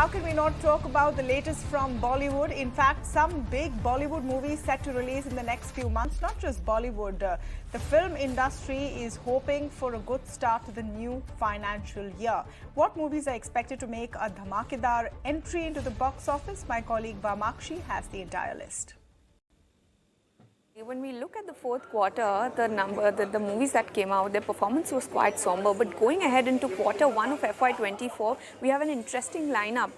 how can we not talk about the latest from Bollywood? In fact, some big Bollywood movies set to release in the next few months. Not just Bollywood. The film industry is hoping for a good start to the new financial year. What movies are expected to make a dhamakedar entry into the box office? My colleague Vamakshi has the entire list. When we look at the fourth quarter, the movies that came out, their performance was quite somber. But going ahead into quarter one of FY24, we have an interesting lineup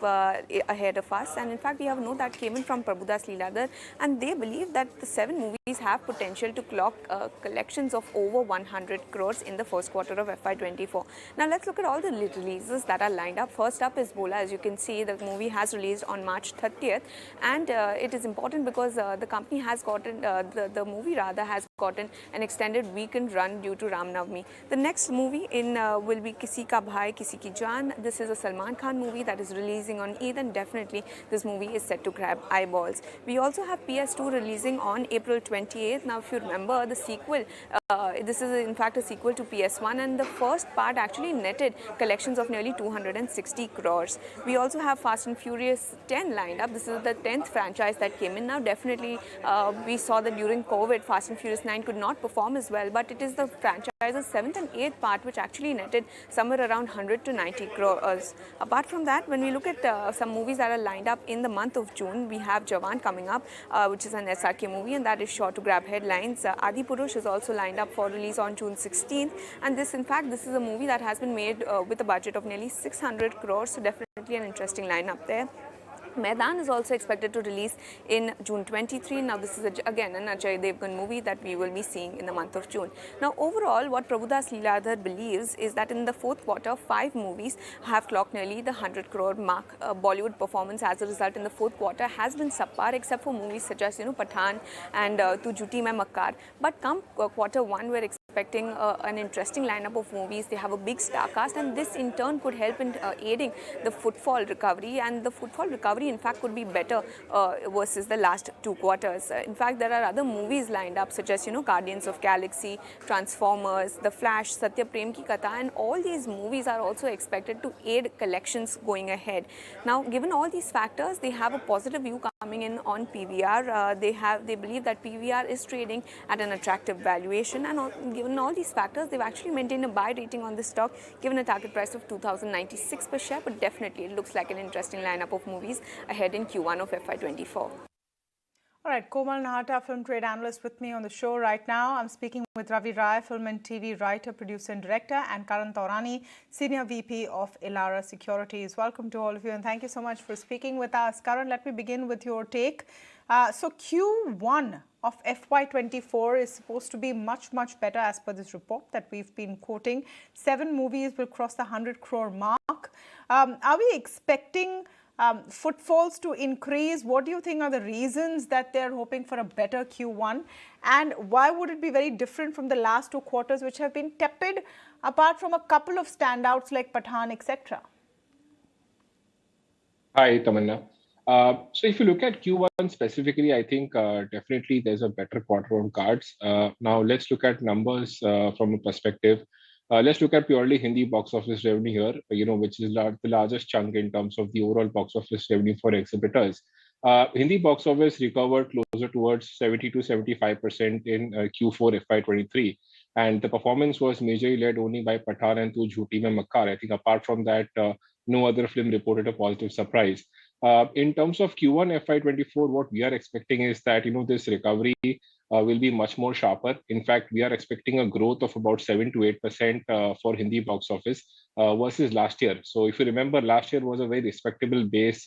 ahead of us. And in fact, we have a note that came in from Prabhudas Liladher, and they believe that the 7 movies have potential to clock collections of over 100 crores in the first quarter of FY24. Now, let's look at all the releases that are lined up. First up is Bola. As you can see, the movie has released on March 30th, and it is important because the company has gotten the movie has gotten an extended weekend run due to Ram Navami. The next movie will be Kisi Ka Bhai, Kisi Ki Jaan. This is a Salman Khan movie that is releasing on Eid, and definitely this movie is set to grab eyeballs. We also have PS2 releasing on April 28th. Now, if you remember the sequel, this is in fact a sequel to PS1, and the first part actually netted collections of nearly 260 crores. We also have Fast and Furious 10 lined up. This is the 10th franchise that came in. Now, definitely we saw that during COVID, Fast and Furious 9 could not perform as well, but it is the franchise's 7th and 8th part which actually netted somewhere around 100 to 90 crores. Apart from that, when we look at some movies that are lined up in the month of June, we have Jawan coming up, which is an SRK movie, and that is sure to grab headlines. Adi Purush is also lined up for release on June 16th, and this is a movie that has been made with a budget of nearly 600 crores, so definitely an interesting lineup there. Maidan is also expected to release in June 23. Now, this is again an Ajay Devgan movie that we will be seeing in the month of June. Now, overall, what Prabhudas Liladher believes is that in the fourth quarter, 5 movies have clocked nearly the 100 crore mark. Bollywood performance as a result in the fourth quarter has been subpar, except for movies such as Pathan and Tu Jhuti Main Makkar. But come quarter one, we're expecting an interesting lineup of movies. They have a big star cast, and this in turn could help in aiding the footfall recovery, and the footfall recovery in fact could be better versus the last 2 quarters. In fact, there are other movies lined up such as Guardians of Galaxy, Transformers, The Flash, Satya Prem Ki Katha, and all these movies are also expected to aid collections going ahead. Now, given all these factors, they have a positive view coming in on PVR. They believe that PVR is trading at an attractive valuation, and given all these factors, they've actually maintained a buy rating on this stock, given a target price of 2,096 per share. But definitely, it looks like an interesting lineup of movies ahead in Q1 of FY24. All right, Komal Nahta, film trade analyst, with me on the show right now. I'm speaking with Ravi Rai, film and TV writer, producer and director, and Karan Taurani, senior VP of Elara Securities. Welcome to all of you, and thank you so much for speaking with us. Karan, let me begin with your take. So Q1 of FY24 is supposed to be much better as per this report that we've been quoting. 7 movies will cross the 100 crore mark. Are we expecting footfalls to increase? What do you think are the reasons that they're hoping for a better Q1? And why would it be very different from the last 2 quarters, which have been tepid, apart from a couple of standouts like Pathan, etc.? Hi, Tamanna. So if you look at Q1 specifically, I think definitely there's a better quarter on cards. Now, let's look at numbers from a perspective. Let's look at purely Hindi box office revenue here, which is the largest chunk in terms of the overall box office revenue for exhibitors. Hindi box office recovered closer towards 70 to 75% in Q4 FY23. And the performance was majorly led only by Pathan and Tu Jhuti Main Makkar. I think apart from that, no other film reported a positive surprise. In terms of Q1 FY24, what we are expecting is that, this recovery will be much more sharper. In fact, we are expecting a growth of about 7 to 8% for Hindi box office versus last year. So if you remember, last year was a very respectable base,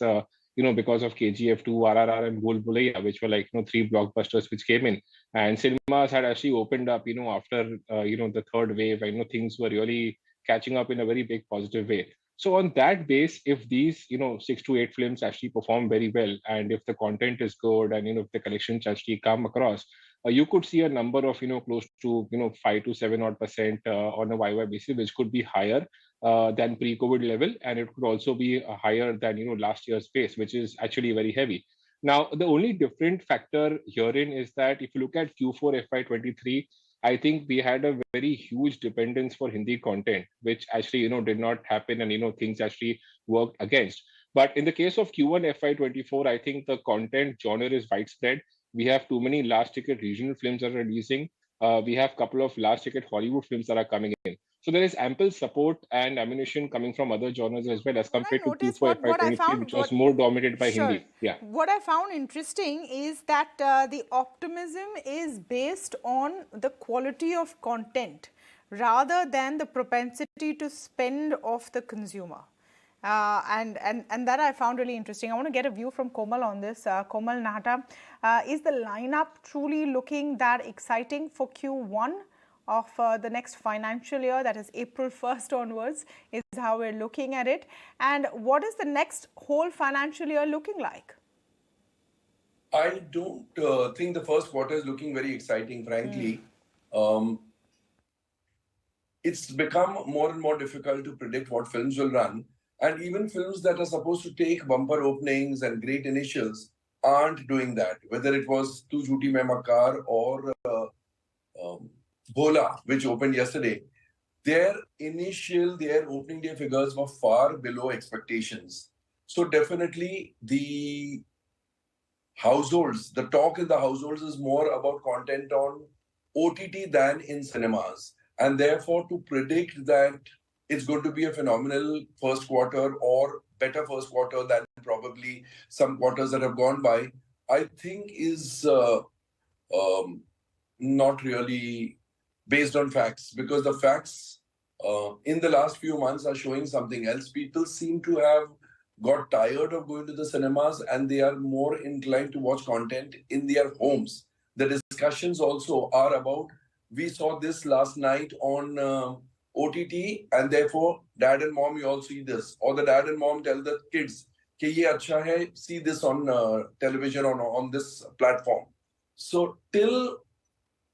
because of KGF 2, RRR, and Bhul Bhulaiya, which were like, 3 blockbusters which came in. And cinemas had actually opened up, after, the third wave. Things were really catching up in a very big positive way. So on that base, if these, 6 to 8 films actually perform very well, and if the content is good, and, if the collections actually come across, you could see a number of, close to, 5 to 7 odd % on a YY basis, which could be higher than pre-COVID level. And it could also be higher than, last year's pace, which is actually very heavy. Now, the only different factor herein is that if you look at Q4 FY23, I think we had a very huge dependence for Hindi content, which actually, did not happen, and, things actually worked against. But in the case of Q1 FY24, I think the content genre is widespread. We have too many large ticket regional films that are releasing. We have a couple of large ticket Hollywood films that are coming in. So there is ample support and ammunition coming from other genres as well as What I compared to noticed, Q4 what I FY23, found, which was more dominated by sure, Hindi. Yeah. what I found interesting is that the optimism is based on the quality of content rather than the propensity to spend of the consumer. And that I found really interesting. I want to get a view from Komal on this. Komal Nahta, is the lineup truly looking that exciting for Q1 of the next financial year, that is April 1st onwards, is how we're looking at it? And what is the next whole financial year looking like? I don't think the first quarter is looking very exciting, frankly. It's become more and more difficult to predict what films will run. And even films that are supposed to take bumper openings and great initials aren't doing that. Whether it was Tu Jhuti Main Makar or Bhola, which opened yesterday, their opening day figures were far below expectations. So definitely the talk in the households is more about content on OTT than in cinemas. And therefore, to predict that it's going to be a phenomenal first quarter or better first quarter than probably some quarters that have gone by, I think is not really based on facts, because the facts in the last few months are showing something else. People seem to have got tired of going to the cinemas and they are more inclined to watch content in their homes. The discussions also are about, we saw this last night on OTT and therefore dad and mom, you all see this. Or the dad and mom tell the kids, कि ये अच्छा है, see this on television on this platform. So till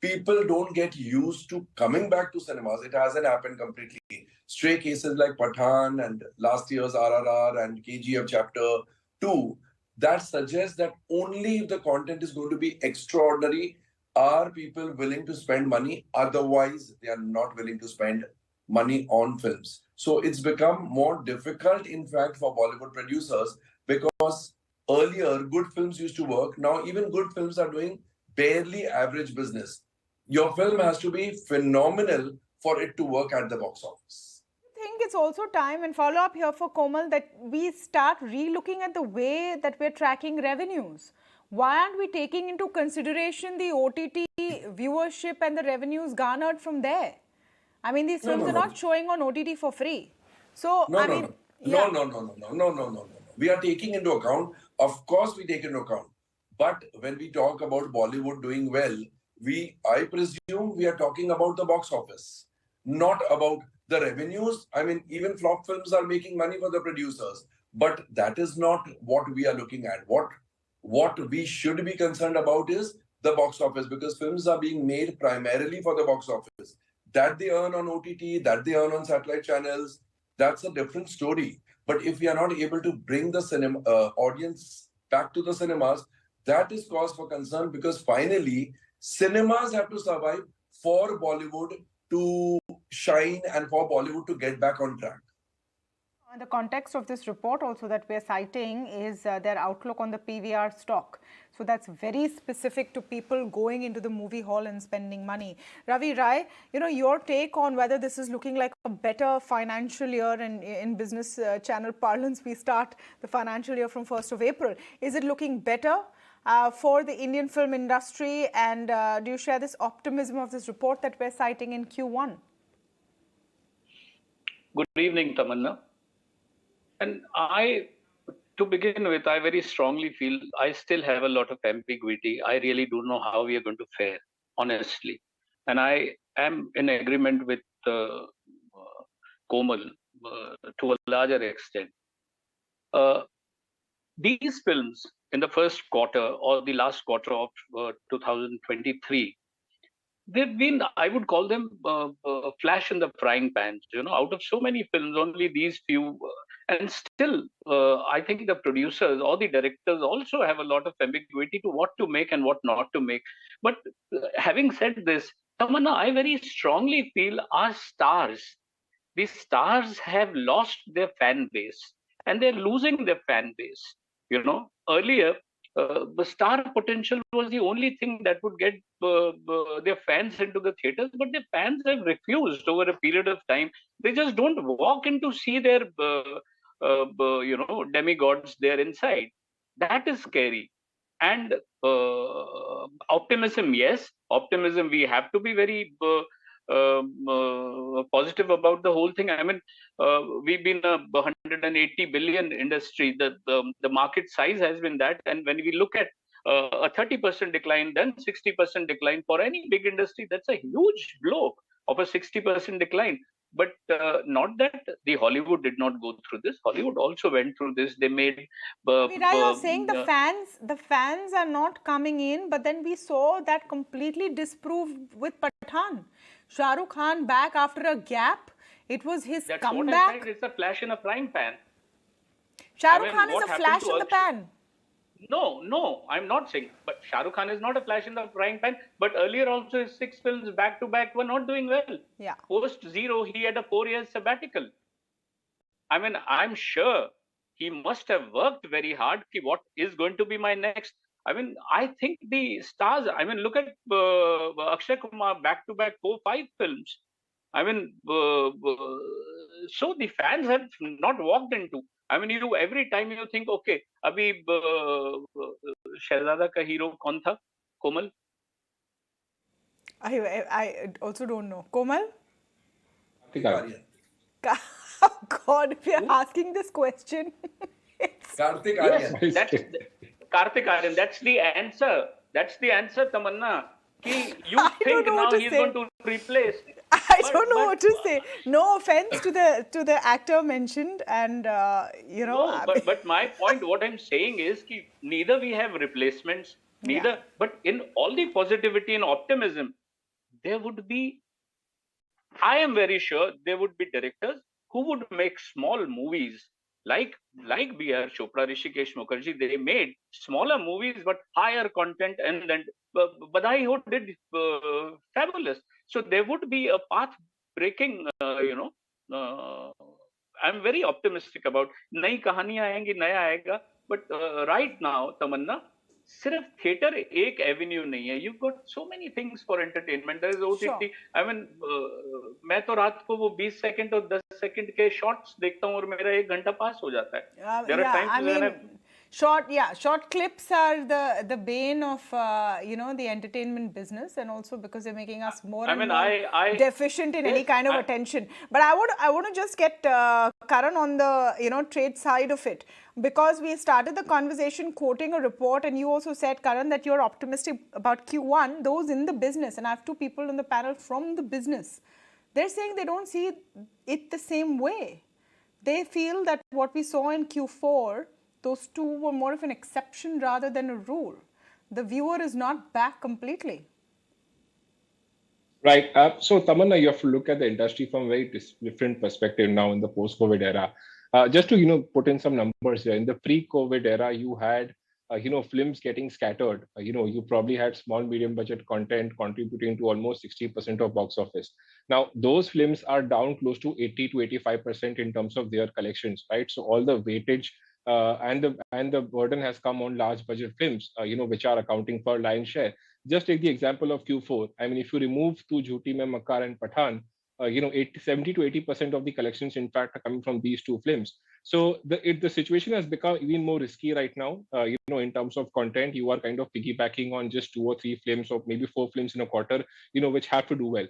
people don't get used to coming back to cinemas, it hasn't happened completely. Stray cases like Pathan and last year's RRR and KGF Chapter 2, that suggests that only if the content is going to be extraordinary are people willing to spend money. Otherwise, they are not willing to spend money on films. So it's become more difficult, in fact, for Bollywood producers, because earlier good films used to work. Now even good films are doing barely average business. Your film has to be phenomenal for it to work at the box office. I think it's also time, and follow up here for Komal, that we start re-looking at the way that we're tracking revenues. Why aren't we taking into consideration the OTT viewership and the revenues garnered from there? I mean, these films are not showing on OTT for free. So, No. We are taking into account, of course we take into account. But when we talk about Bollywood doing well, I presume we are talking about the box office, not about the revenues. I mean, even flop films are making money for the producers, but that is not what we are looking at. What we should be concerned about is the box office, because films are being made primarily for the box office. That they earn on OTT, that they earn on satellite channels, that's a different story. But if we are not able to bring the cinema audience back to the cinemas, that is cause for concern, because finally cinemas have to survive for Bollywood to shine and for Bollywood to get back on track. In the context of this report also that we're citing is their outlook on the PVR stock. So that's very specific to people going into the movie hall and spending money. Ravi Rai, your take on whether this is looking like a better financial year, and in business channel parlance, we start the financial year from 1st of April. Is it looking better for the Indian film industry? And do you share this optimism of this report that we're citing in Q1? Good evening, Tamanna. And to begin with, I very strongly feel I still have a lot of ambiguity. I really don't know how we are going to fare, honestly. And I am in agreement with Komal to a larger extent. These films in the first quarter or the last quarter of 2023, they've been, I would call them flash in the frying pans. Out of so many films, only these few, and still, I think the producers or the directors also have a lot of ambiguity to what to make and what not to make. But having said this, Tamanna, I very strongly feel our stars, these stars have lost their fan base. and they're losing their fan base. Earlier, the star potential was the only thing that would get their fans into the theaters, but their fans have refused over a period of time. They just don't walk in to see their demigods there inside. That is scary. And optimism, yes, optimism. We have to be very positive about the whole thing. I mean, we've been a 180 billion industry. The market size has been that, and when we look at a 30% decline, then 60% decline for any big industry, that's a huge blow of a 60% decline. But not that the Hollywood did not go through this. Hollywood also went through this. They made. You're saying the fans are not coming in, but then we saw that completely disproved with Pathan. Shah Rukh Khan back after a gap. It was his comeback. What I said. It's a flash in a frying pan. Shah Rukh Khan is a flash in the pan. No, I'm not saying. But Shah Rukh Khan is not a flash in the frying pan. But earlier also his 6 films back to back were not doing well. Yeah. Post Zero, he had a 4-year sabbatical. I mean, I'm sure he must have worked very hard. What is going to be my next? I mean, I think the stars. I mean, look at Akshay Kumar back to back 4-5 films. I mean, so the fans have not walked into. I mean, every time you think, okay, abhi Shehzada ka hero kaun tha? Komal? I also don't know. Komal? Kartik Oh God, if you're asking this question. Kartik Aryan. Yes, that's Kartik Aryan. That's the answer. That's the answer, Tamanna. You think now he's going to replace. I don't know what to say. No offense to the actor mentioned, and No, but my point, what I'm saying is, neither we have replacements, but in all the positivity and optimism, there would be. I am very sure there would be directors who would make small movies like B.R. Chopra, Rishikesh Mukherjee. They made smaller movies but higher content, and then Badai Ho did fabulous. So there would be a path breaking. I'm very optimistic about नई कहानियां आएंगी, नया आएगा. But right now, Tamanna, सिर्फ theatre एक Avenue नहीं है. You've got so many things for entertainment. There is OTT. I mean, मैं तो रात को वो 20 सेकंड और 10 सेकंड के शॉर्ट्स देखता हूँ और मेरा 1 घंटा पास हो जाता है. There are times when short clips are the bane of the entertainment business, and also because they're making us more deficient in any kind of attention. But I want to just get Karan on the trade side of it, because we started the conversation quoting a report, and you also said, Karan, that you're optimistic about Q1. Those in the business, and I have 2 people on the panel from the business, they're saying they don't see it the same way. They feel that what we saw in Q4, those 2 were more of an exception rather than a rule. The viewer is not back completely. Right. So, Tamanna, you have to look at the industry from a very different perspective now in the post-COVID era. Just to put in some numbers here. In the pre-COVID era, you had films getting scattered. You probably had small, medium budget content contributing to almost 60% of box office. Now, those films are down close to 80 to 85% in terms of their collections, right? So all the weightage and the burden has come on large budget films, which are accounting for lion's share. Just take the example of Q4. I mean, if you remove Tu Jhooti Main Makkar and Pathan, 70 to 80% of the collections, in fact, are coming from these 2 films. So the situation has become even more risky right now. In terms of content, you are kind of piggybacking on just 2 or 3 films, or maybe 4 films in a quarter, which have to do well.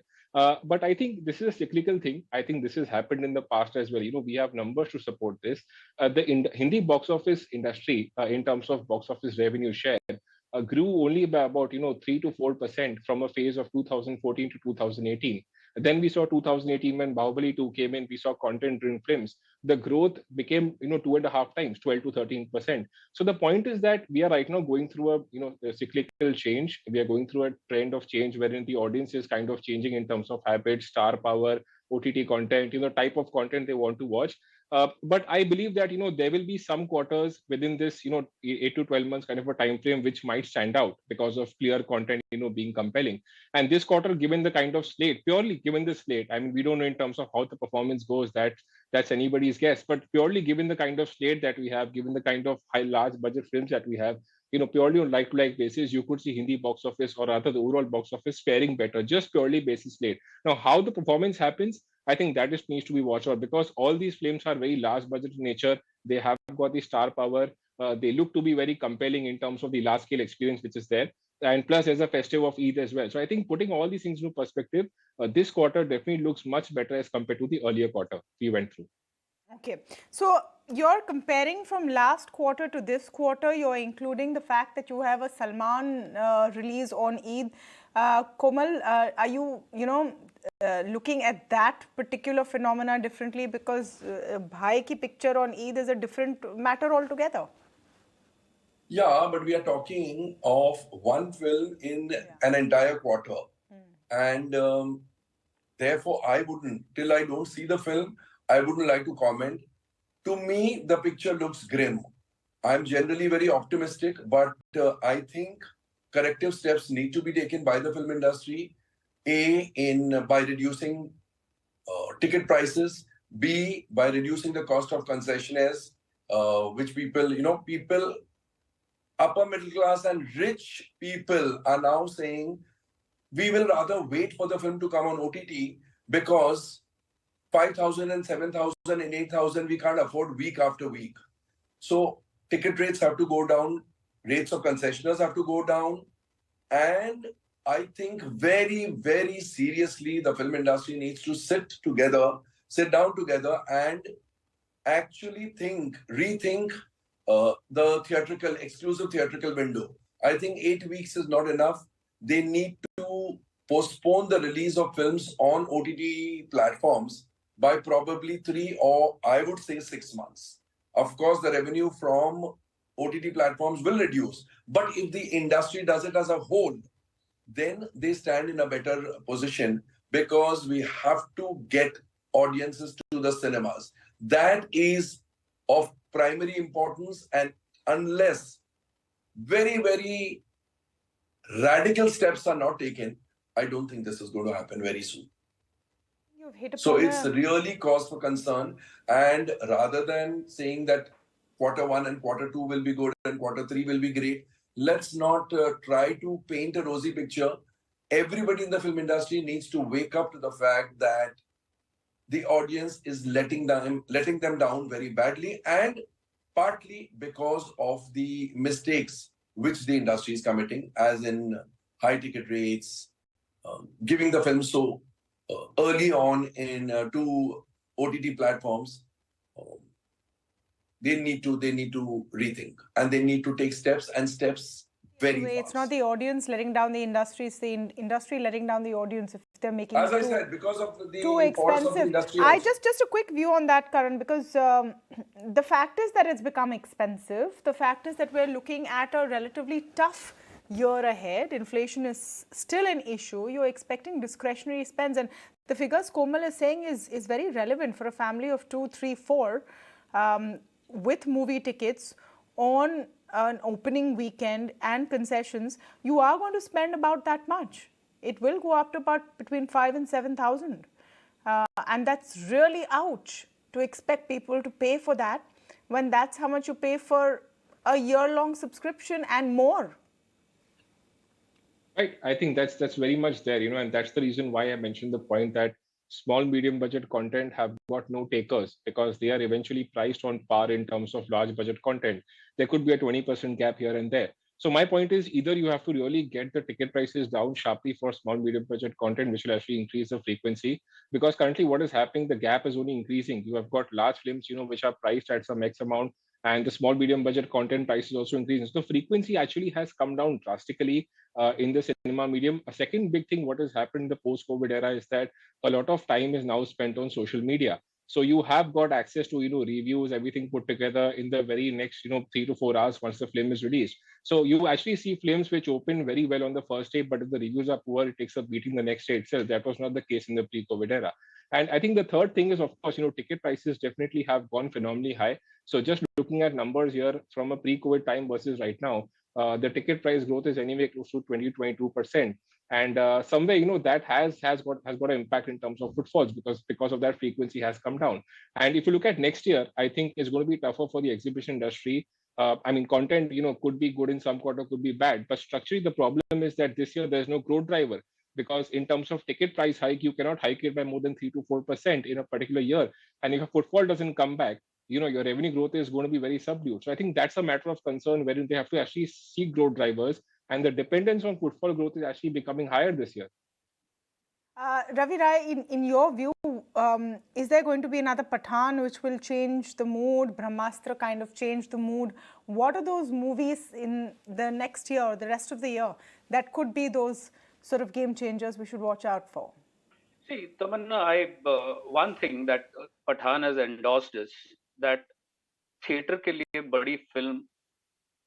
But I think this is a cyclical thing. I think this has happened in the past as well. We have numbers to support this. The Hindi box office industry, in terms of box office revenue share, grew only by about 3 to 4% from a phase of 2014 to 2018. Then we saw 2018 when Bahubali 2 came in, we saw content-driven films. The growth became 2.5 times, 12 to 13%. So the point is that we are right now going through a cyclical change. We are going through a trend of change wherein the audience is kind of changing in terms of habits, star power, OTT content, type of content they want to watch. But I believe that there will be some quarters within this 8 to 12 months kind of a time frame which might stand out because of clear content being compelling. And this quarter, given the kind of slate, purely given the slate, I mean, we don't know in terms of how the performance goes, that That's anybody's guess. But purely given the kind of slate that we have, given the kind of large budget films that we have, purely on like-to-like basis, you could see Hindi box office, or rather the overall box office, faring better, just purely basis slate. Now, how the performance happens, I think that just needs to be watched out, because all these films are very large budget in nature. They have got the star power. They look to be very compelling in terms of the large scale experience which is there. And plus, there's a festive of Eid as well. So I think putting all these things into perspective, this quarter definitely looks much better as compared to the earlier quarter we went through. Okay, so you're comparing from last quarter to this quarter. You're including the fact that you have a Salman release on Eid. Komal, are you, looking at that particular phenomena differently, because Bhai ki picture on Eid is a different matter altogether? Yeah, but we are talking of one film in an entire quarter. And therefore, till I don't see the film, I wouldn't like to comment. To me, the picture looks grim. I'm generally very optimistic, but I think corrective steps need to be taken by the film industry. By reducing ticket prices. B, by reducing the cost of concessionaires, which people, upper middle class and rich people are now saying, we will rather wait for the film to come on OTT, because 5,000 and 7,000 and 8,000 we can't afford week after week. So ticket rates have to go down, rates of concessionaires have to go down, and I think very, very seriously the film industry needs to sit down together and actually rethink the exclusive theatrical window. I think 8 weeks is not enough. They need to postpone the release of films on OTT platforms by probably 3 or I would say 6 months. Of course, the revenue from OTT platforms will reduce. But if the industry does it as a whole, then they stand in a better position, because we have to get audiences to the cinemas. That is of primary importance, and unless very, very radical steps are not taken, I don't think this is going to happen very soon. So it's really cause for concern. And rather than saying that quarter 1 and quarter 2 will be good and quarter 3 will be great, let's not try to paint a rosy picture. Everybody in the film industry needs to wake up to the fact that the audience is letting them down very badly, and partly because of the mistakes which the industry is committing, as in high ticket rates, giving the film so early on in to OTT platforms. They need to rethink, and they need to take steps very fast. It's not the audience letting down the industry, it's the industry letting down the audience if they're making it I said, because of the too expensive. Of the industry just a quick view on that, Karan, because the fact is that it's become expensive. The fact is that we're looking at a relatively tough year ahead. Inflation is still an issue. You're expecting discretionary spends, and the figures Komal is saying is very relevant for a family of 2, 3, 4 with movie tickets on an opening weekend and concessions. You are going to spend about that much. It will go up to about between 5,000 and 7,000, and that's really ouch to expect people to pay for that when that's how much you pay for a year-long subscription and more. Right. I think that's very much there, and that's the reason why I mentioned the point that small, medium budget content have got no takers, because they are eventually priced on par in terms of large budget content. There could be a 20% gap here and there. So my point is, either you have to really get the ticket prices down sharply for small, medium budget content, which will actually increase the frequency, because currently what is happening, the gap is only increasing. You have got large films, which are priced at some X amount, and the small, medium budget content price is also increasing. So frequency actually has come down drastically in the cinema medium. A second big thing, what has happened in the post-COVID era, is that a lot of time is now spent on social media. So you have got access to, reviews, everything put together in the very next, 3 to 4 hours once the film is released. So you actually see films which open very well on the first day, but if the reviews are poor, it takes a beating the next day itself. That was not the case in the pre-COVID era. And I think the third thing is, of course, ticket prices definitely have gone phenomenally high. So just looking at numbers here from a pre-COVID time versus right now, the ticket price growth is anyway close to 20-22%. And somewhere, that has got an impact in terms of footfalls, because of that, frequency has come down. And if you look at next year, I think it's going to be tougher for the exhibition industry. I mean, content, could be good in some quarter, could be bad, but structurally the problem is that this year there's no growth driver, because in terms of ticket price hike, you cannot hike it by more than 3 to 4% in a particular year. And if a footfall doesn't come back, your revenue growth is going to be very subdued. So I think that's a matter of concern, wherein they have to actually seek growth drivers, and the dependence on footfall growth is actually becoming higher this year. Ravi Rai, in your view, is there going to be another Pathan which will change the mood, Brahmastra kind of change the mood? What are those movies in the next year or the rest of the year that could be those sort of game changers we should watch out for? See, Tamanna, one thing that Pathan has endorsed is that theatre के लिए बड़ी film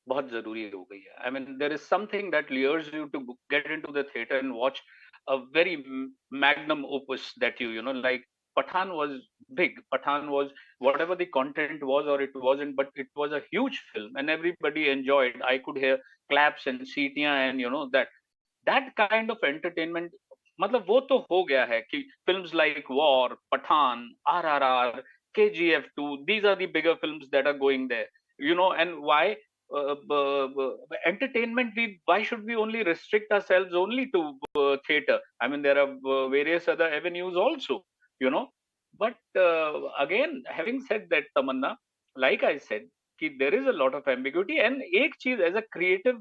बहुत जरूरी हो गई है. I mean, there is something that lures you to get into the theatre and watch a very magnum opus that like Pathan was big. Pathan was, whatever the content was or it wasn't, but it was a huge film and everybody enjoyed. I could hear claps and सीटियां and that kind of entertainment. मतलब वो तो हो गया है कि films like War, Pathan, RRR, KGF2, these are the bigger films that are going there. And why? Entertainment, why should we only restrict ourselves only to theatre? I mean, there are various other avenues also, but again, having said that, Tamanna, like I said, there is a lot of ambiguity, and एक चीज as a creative,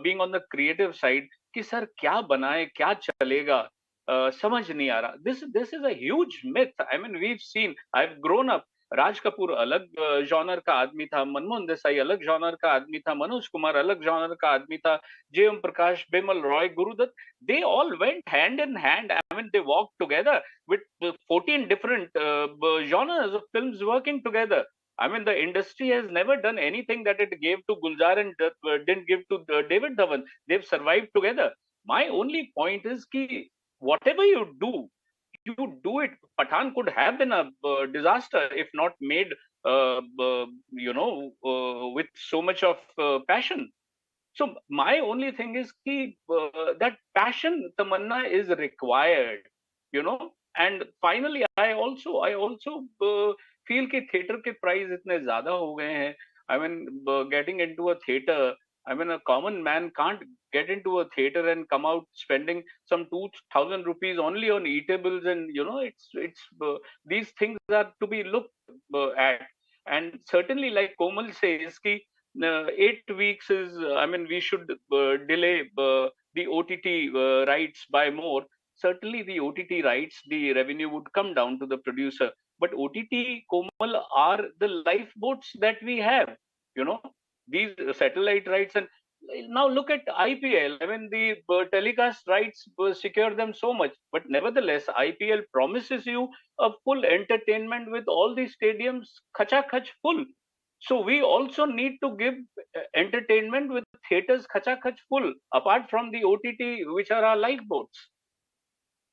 being on the creative side, कि sir क्या बनाए, क्या चलेगा, समझ नहीं आ रहा. This is a huge myth. I mean, we've seen, I've grown up, Raj Kapoor अलग जॉनर का आदमी था, मनमोहन देसाई अलग जॉनर का आदमी था, मनोज कुमार अलग जॉनर का आदमी था, जे Om Prakash, Bimal Roy, Gurudatt, they all went hand in hand. I mean, they walked together with 14 different genres of films working together. I mean, the industry has never done anything that it gave to Gulzar and didn't give to David Dhawan. They've survived together. My only point is ki whatever you do it. Pathan could have been a disaster if not made, with so much of passion. So my only thing is that passion, Tamanna, is required, And finally, I also feel कि theatre के price इतने ज़्यादा हो गए हैं. I mean, getting into a theatre, I mean, a common man can't get into a theatre and come out spending some 2,000 rupees only on eatables, and it's these things are to be looked at. And certainly, like Komal says, 8 weeks is, I mean, we should delay the OTT rights by more. Certainly, the OTT rights, the revenue would come down to the producer. But OTT, Komal, are the lifeboats that we have. These satellite rights, and now look at IPL. I mean, the telecast rights secure them so much, but nevertheless, IPL promises you a full entertainment with all the stadiums khach full. So we also need to give entertainment with theaters khach full, apart from the OTT, which are our lifeboats.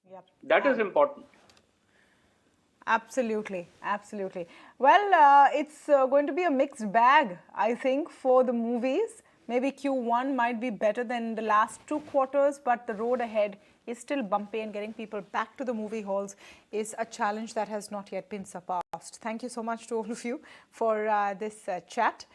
Yep. That is important. Absolutely, absolutely. Well, it's going to be a mixed bag, I think, for the movies. Maybe Q1 might be better than the last 2 quarters, but the road ahead is still bumpy, and getting people back to the movie halls is a challenge that has not yet been surpassed. Thank you so much to all of you for this chat.